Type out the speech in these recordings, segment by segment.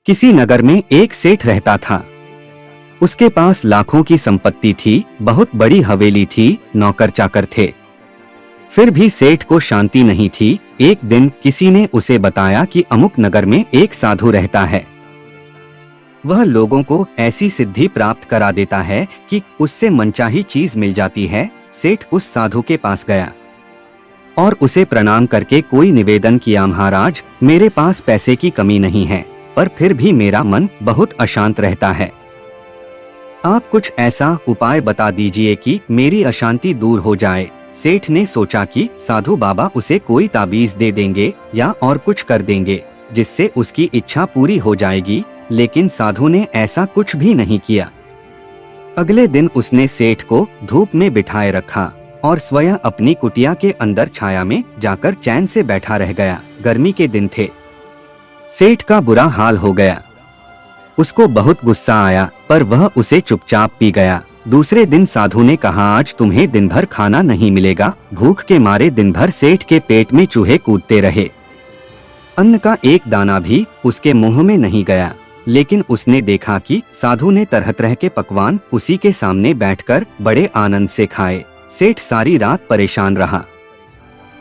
किसी नगर में एक सेठ रहता था। उसके पास लाखों की संपत्ति थी, बहुत बड़ी हवेली थी, नौकर चाकर थे। फिर भी सेठ को शांति नहीं थी। एक दिन किसी ने उसे बताया कि अमुक नगर में एक साधु रहता है। वह लोगों को ऐसी सिद्धि प्राप्त करा देता है कि उससे मनचाही चीज मिल जाती है। सेठ उस साधु के पास गया और उसे प्रणाम करके कोई निवेदन किया, महाराज, मेरे पास पैसे की कमी नहीं है, पर फिर भी मेरा मन बहुत अशांत रहता है। आप कुछ ऐसा उपाय बता दीजिए कि मेरी अशांति दूर हो जाए। सेठ ने सोचा कि साधु बाबा उसे कोई ताबीज दे देंगे या और कुछ कर देंगे जिससे उसकी इच्छा पूरी हो जाएगी, लेकिन साधु ने ऐसा कुछ भी नहीं किया। अगले दिन उसने सेठ को धूप में बिठाए रखा और स्वयं अपनी कुटिया के अंदर छाया में जाकर चैन से बैठा रह गया। गर्मी के दिन थे। सेठ का बुरा हाल हो गया। उसको बहुत गुस्सा आया, पर वह उसे चुपचाप पी गया। दूसरे दिन साधु ने कहा, आज तुम्हें दिन भर खाना नहीं मिलेगा। भूख के मारे दिन भर सेठ के पेट में चूहे कूदते रहे। अन्न का एक दाना भी उसके मुंह में नहीं गया, लेकिन उसने देखा कि साधु ने तरह तरह के पकवान उसी के सामने बैठकर बड़े आनंद से खाए। सेठ सारी रात परेशान रहा।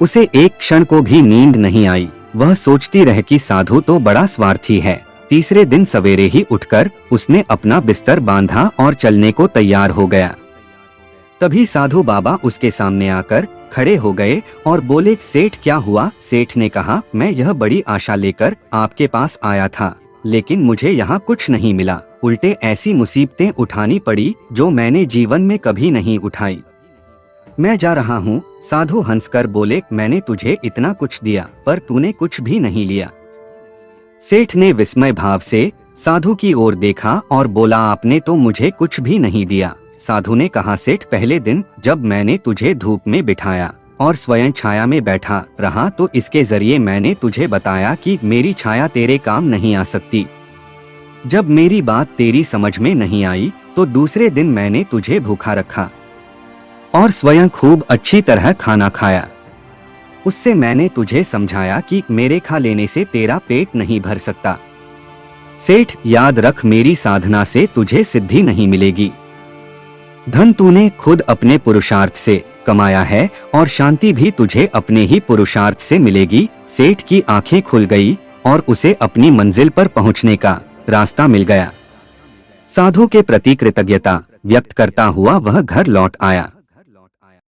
उसे एक क्षण को भी नींद नहीं आई। वह सोचती रह कि साधु तो बड़ा स्वार्थी है। तीसरे दिन सवेरे ही उठकर उसने अपना बिस्तर बांधा और चलने को तैयार हो गया। तभी साधु बाबा उसके सामने आकर खड़े हो गए और बोले, सेठ क्या हुआ? सेठ ने कहा, मैं यह बड़ी आशा लेकर आपके पास आया था, लेकिन मुझे यहाँ कुछ नहीं मिला। उल्टे ऐसी मुसीबतें उठानी पड़ी जो मैंने जीवन में कभी नहीं उठाई। मैं जा रहा हूँ। साधु हंसकर बोले, मैंने तुझे इतना कुछ दिया, पर तूने कुछ भी नहीं लिया। सेठ ने विस्मय भाव से साधु की ओर देखा और बोला, आपने तो मुझे कुछ भी नहीं दिया। साधु ने कहा, सेठ, पहले दिन जब मैंने तुझे धूप में बिठाया और स्वयं छाया में बैठा रहा तो इसके जरिए मैंने तुझे बताया कि मेरी छाया तेरे काम नहीं आ सकती। जब मेरी बात तेरी समझ में नहीं आई तो दूसरे दिन मैंने तुझे भूखा रखा और स्वयं खूब अच्छी तरह खाना खाया। उससे मैंने तुझे समझाया कि मेरे खा लेने से तेरा पेट नहीं भर सकता। सेठ, याद रख, मेरी साधना से तुझे सिद्धि नहीं मिलेगी। धन तूने खुद अपने पुरुषार्थ से कमाया है और शांति भी तुझे अपने ही पुरुषार्थ से मिलेगी। सेठ की आंखें खुल गई और उसे अपनी मंजिल पर पहुंचने का रास्ता मिल गया। साधु के प्रति कृतज्ञता व्यक्त करता हुआ वह घर लौट आया।